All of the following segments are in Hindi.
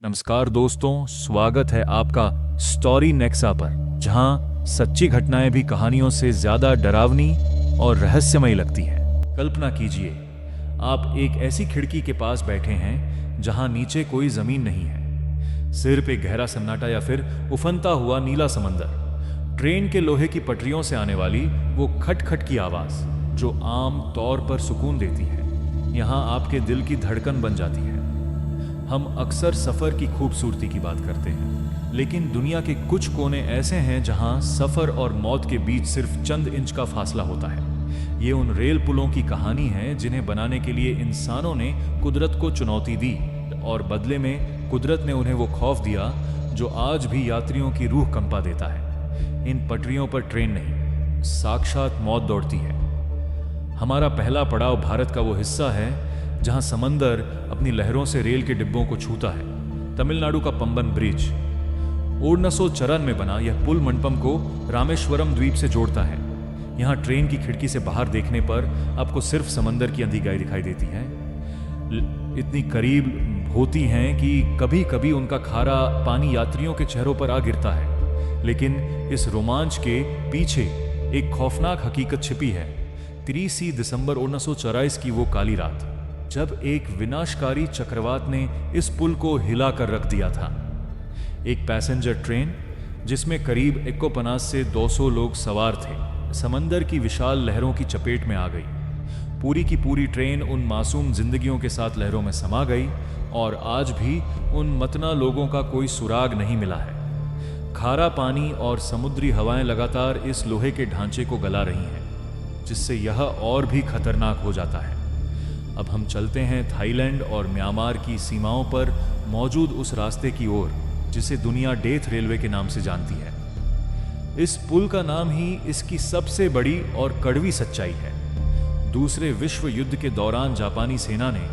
नमस्कार दोस्तों, स्वागत है आपका स्टोरी नेक्सा पर, जहां सच्ची घटनाएं भी कहानियों से ज्यादा डरावनी और रहस्यमयी लगती हैं। कल्पना कीजिए, आप एक ऐसी खिड़की के पास बैठे हैं जहां नीचे कोई जमीन नहीं है, सिर्फ एक गहरा सन्नाटा या फिर उफनता हुआ नीला समंदर। ट्रेन के लोहे की पटरियों से आने वाली वो खटखट की आवाज जो आम तौर पर सुकून देती है, यहाँ आपके दिल की धड़कन बन जाती है। हम अक्सर सफ़र की खूबसूरती की बात करते हैं, लेकिन दुनिया के कुछ कोने ऐसे हैं जहां सफ़र और मौत के बीच सिर्फ चंद इंच का फासला होता है। ये उन रेल पुलों की कहानी है जिन्हें बनाने के लिए इंसानों ने कुदरत को चुनौती दी और बदले में कुदरत ने उन्हें वो खौफ दिया जो आज भी यात्रियों की रूह कंपा देता है। इन पटरियों पर ट्रेन नहीं, साक्षात मौत दौड़ती है। हमारा पहला पड़ाव भारत का वो हिस्सा है जहां समंदर अपनी लहरों से रेल के डिब्बों को छूता है। तमिलनाडु का पंबन ब्रिज 1954 में बना यह पुल मंडपम को रामेश्वरम द्वीप से जोड़ता है। यहाँ ट्रेन की खिड़की से बाहर देखने पर आपको सिर्फ समंदर की अंधी गाय दिखाई देती है। इतनी करीब होती हैं कि कभी कभी उनका खारा पानी यात्रियों के चेहरों पर आ गिरता है। लेकिन इस रोमांच के पीछे एक खौफनाक हकीकत छिपी है। 30 दिसंबर 1944 की वो काली रात, जब एक विनाशकारी चक्रवात ने इस पुल को हिला कर रख दिया था। एक पैसेंजर ट्रेन जिसमें करीब 150 से 200 लोग सवार थे, समंदर की विशाल लहरों की चपेट में आ गई। पूरी की पूरी ट्रेन उन मासूम जिंदगियों के साथ लहरों में समा गई और आज भी उन मतना लोगों का कोई सुराग नहीं मिला है। खारा पानी और समुद्री हवाएं लगातार इस लोहे के ढांचे को गला रही हैं, जिससे यह और भी खतरनाक हो जाता है। अब हम चलते हैं थाईलैंड और म्यांमार की सीमाओं पर मौजूद उस रास्ते की ओर जिसे दुनिया डेथ रेलवे के नाम से जानती है। इस पुल का नाम ही इसकी सबसे बड़ी और कड़वी सच्चाई है। दूसरे विश्व युद्ध के दौरान जापानी सेना ने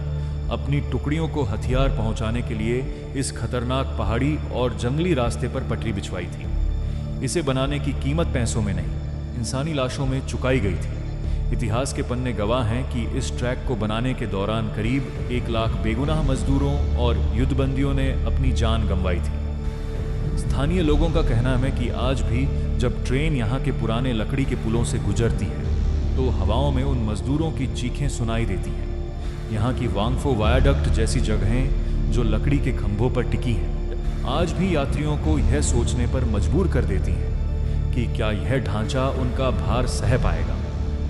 अपनी टुकड़ियों को हथियार पहुंचाने के लिए इस खतरनाक पहाड़ी और जंगली रास्ते पर पटरी बिछवाई थी। इसे बनाने की कीमत पैसों में नहीं, इंसानी लाशों में चुकाई गई थी। इतिहास के पन्ने गवाह हैं कि इस ट्रैक को बनाने के दौरान करीब 1 लाख बेगुनाह मजदूरों और युद्धबंदियों ने अपनी जान गंवाई थी। स्थानीय लोगों का कहना है कि आज भी जब ट्रेन यहाँ के पुराने लकड़ी के पुलों से गुजरती है तो हवाओं में उन मजदूरों की चीखें सुनाई देती हैं। यहाँ की वांगफो वायाडक्ट जैसी जगहें जो लकड़ी के खंभों पर टिकी हैं, आज भी यात्रियों को यह सोचने पर मजबूर कर देती हैं कि क्या यह ढांचा उनका भार सह पाएगा।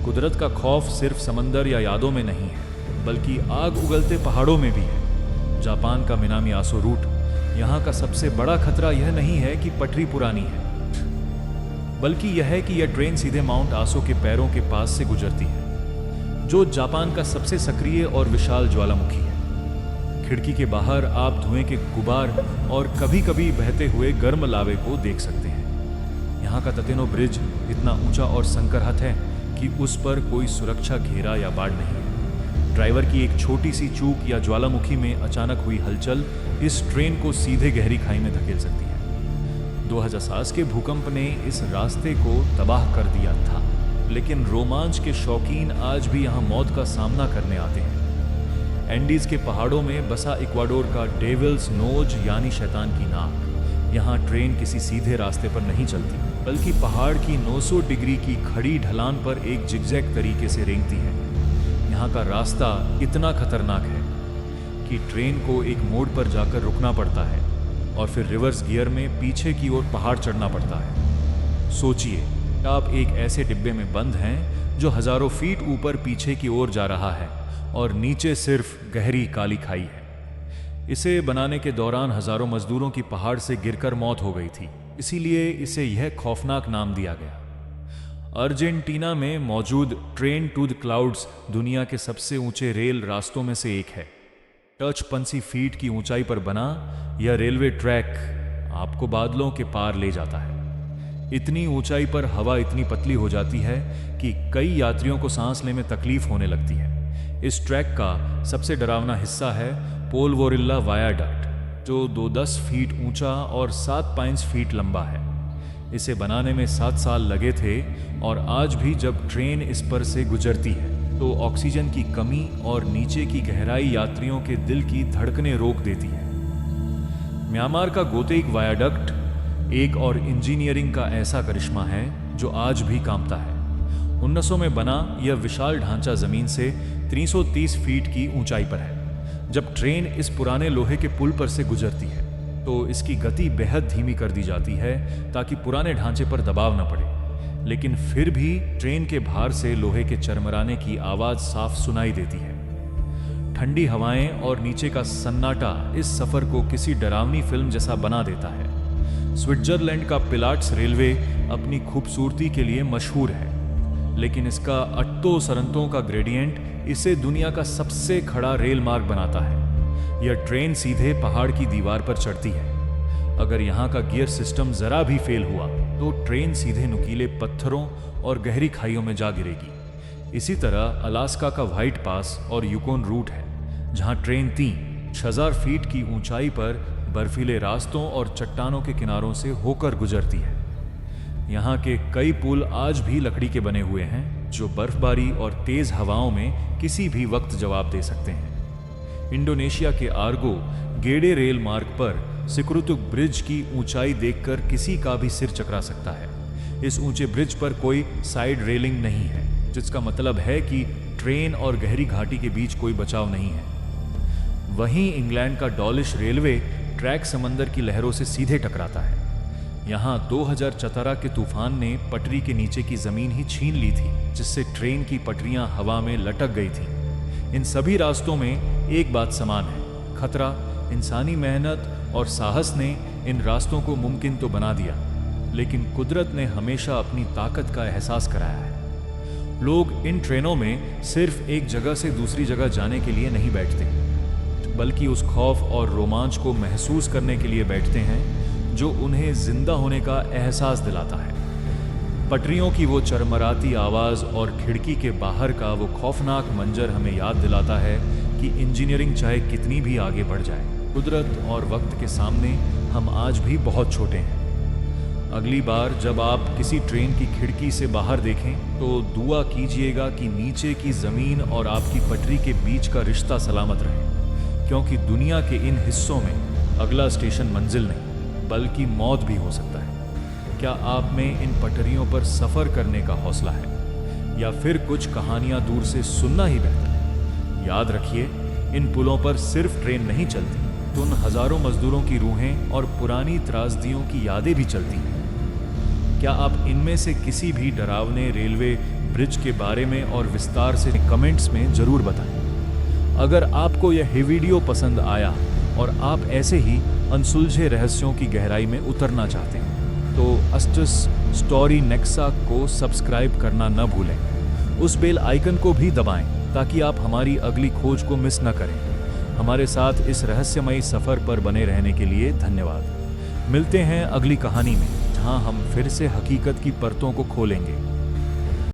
कुदरत का खौफ सिर्फ समंदर या यादों में नहीं है, बल्कि आग उगलते पहाड़ों में भी है। जापान का मिनामी आसो रूट, यहाँ का सबसे बड़ा खतरा यह नहीं है कि पटरी पुरानी है, बल्कि यह है कि यह ट्रेन सीधे माउंट आसो के पैरों के पास से गुजरती है, जो जापान का सबसे सक्रिय और विशाल ज्वालामुखी है। खिड़की के बाहर आप धुएं के गुबार और कभी कभी बहते हुए गर्म लावे को देख सकते हैं। यहाँ का ततेनो ब्रिज इतना ऊंचा और संकरहत है कि उस पर कोई सुरक्षा घेरा या बाड़ नहीं है। ड्राइवर की एक छोटी सी चूक या ज्वालामुखी में अचानक हुई हलचल इस ट्रेन को सीधे गहरी खाई में धकेल सकती है। 2007 के भूकंप ने इस रास्ते को तबाह कर दिया था, लेकिन रोमांच के शौकीन आज भी यहाँ मौत का सामना करने आते हैं। एंडीज के पहाड़ों में बसा इक्वाडोर का डेविल्स नोज यानी शैतान की नाक। यहाँ ट्रेन किसी सीधे रास्ते पर नहीं चलती, बल्कि पहाड़ की 900 डिग्री की खड़ी ढलान पर एक जिगजैग तरीके से रेंगती है। यहाँ का रास्ता इतना खतरनाक है कि ट्रेन को एक मोड़ पर जाकर रुकना पड़ता है और फिर रिवर्स गियर में पीछे की ओर पहाड़ चढ़ना पड़ता है। सोचिए, आप एक ऐसे डिब्बे में बंद हैं जो हजारों फीट ऊपर पीछे की ओर जा रहा है और नीचे सिर्फ गहरी काली खाई है। इसे बनाने के दौरान हजारों मजदूरों की पहाड़ से गिरकर मौत हो गई थी, इसीलिए इसे यह खौफनाक नाम दिया गया। अर्जेंटीना में मौजूद ट्रेन टू द क्लाउड्स दुनिया के सबसे ऊंचे रेल रास्तों में से एक है। 55 फीट की ऊंचाई पर बना यह रेलवे ट्रैक आपको बादलों के पार ले जाता है। इतनी ऊंचाई पर हवा इतनी पतली हो जाती है कि कई यात्रियों को सांस लेने में तकलीफ होने लगती है। इस ट्रैक का सबसे डरावना हिस्सा है पोलवोरिल्ला वायाडक्ट, जो 210 फीट ऊंचा और 7 फीट लंबा है। इसे बनाने में 7 साल लगे थे और आज भी जब ट्रेन इस पर से गुजरती है तो ऑक्सीजन की कमी और नीचे की गहराई यात्रियों के दिल की धड़कनें रोक देती है। म्यांमार का गोतेक वायाडक्ट एक और इंजीनियरिंग का ऐसा करिश्मा है जो आज भी कांपता है। 1900 में बना यह विशाल ढांचा जमीन से 330 फीट की ऊंचाई पर है। जब ट्रेन इस पुराने लोहे के पुल पर से गुजरती है तो इसकी गति बेहद धीमी कर दी जाती है ताकि पुराने ढांचे पर दबाव न पड़े, लेकिन फिर भी ट्रेन के भार से लोहे के चरमराने की आवाज साफ सुनाई देती है। ठंडी हवाएं और नीचे का सन्नाटा इस सफर को किसी डरावनी फिल्म जैसा बना देता है। स्विट्जरलैंड का पिलाट्स रेलवे अपनी खूबसूरती के लिए मशहूर है, लेकिन इसका अट्टो सरंतों का ग्रेडियंट इसे दुनिया का सबसे खड़ा रेल मार्ग बनाता है। यह ट्रेन सीधे पहाड़ की दीवार पर चढ़ती है। अगर यहाँ का गियर सिस्टम जरा भी फेल हुआ तो ट्रेन सीधे नुकीले पत्थरों और गहरी खाइयों में जा गिरेगी। इसी तरह अलास्का का व्हाइट पास और यूकोन रूट है, जहाँ ट्रेन 3000 फीट की ऊंचाई पर बर्फीले रास्तों और चट्टानों के किनारों से होकर गुजरती है। यहाँ के कई पुल आज भी लकड़ी के बने हुए हैं जो बर्फबारी और तेज हवाओं में किसी भी वक्त जवाब दे सकते हैं। इंडोनेशिया के आर्गो गेडे रेल मार्ग पर सिक्रुतुक ब्रिज की ऊंचाई देखकर किसी का भी सिर चकरा सकता है। इस ऊंचे ब्रिज पर कोई साइड रेलिंग नहीं है, जिसका मतलब है कि ट्रेन और गहरी घाटी के बीच कोई बचाव नहीं है। वहीं इंग्लैंड का डॉलिश रेलवे ट्रैक समंदर की लहरों से सीधे टकराता है। यहाँ 2017 के तूफान ने पटरी के नीचे की जमीन ही छीन ली थी, जिससे ट्रेन की पटरियां हवा में लटक गई थी। इन सभी रास्तों में एक बात समान है, खतरा। इंसानी मेहनत और साहस ने इन रास्तों को मुमकिन तो बना दिया, लेकिन कुदरत ने हमेशा अपनी ताकत का एहसास कराया है। लोग इन ट्रेनों में सिर्फ एक जगह से दूसरी जगह जाने के लिए नहीं बैठते, बल्कि उस खौफ और रोमांच को महसूस करने के लिए बैठते हैं जो उन्हें जिंदा होने का एहसास दिलाता है। पटरियों की वो चरमराती आवाज़ और खिड़की के बाहर का वो खौफनाक मंजर हमें याद दिलाता है कि इंजीनियरिंग चाहे कितनी भी आगे बढ़ जाए, कुदरत और वक्त के सामने हम आज भी बहुत छोटे हैं। अगली बार जब आप किसी ट्रेन की खिड़की से बाहर देखें तो दुआ कीजिएगा कि नीचे की ज़मीन और आपकी पटरी के बीच का रिश्ता सलामत रहे, क्योंकि दुनिया के इन हिस्सों में अगला स्टेशन मंजिल नहीं बल्कि मौत भी हो सकता है। क्या आप में इन पटरियों पर सफ़र करने का हौसला है, या फिर कुछ कहानियाँ दूर से सुनना ही बेहतर है? याद रखिए, इन पुलों पर सिर्फ ट्रेन नहीं चलती, तो उन हज़ारों मजदूरों की रूहें और पुरानी त्रासदियों की यादें भी चलती हैं। क्या आप इनमें से किसी भी डरावने रेलवे ब्रिज के बारे में और विस्तार से कमेंट्स में ज़रूर बताएं। अगर आपको यह वीडियो पसंद आया और आप ऐसे ही अनसुलझे रहस्यों की गहराई में उतरना चाहते हैं तो अस्टस स्टोरी नेक्सा को सब्सक्राइब करना न भूलें। उस बेल आइकन को भी दबाएं ताकि आप हमारी अगली खोज को मिस न करें। हमारे साथ इस रहस्यमयी सफ़र पर बने रहने के लिए धन्यवाद। मिलते हैं अगली कहानी में, जहां हम फिर से हकीकत की परतों को खोलेंगे।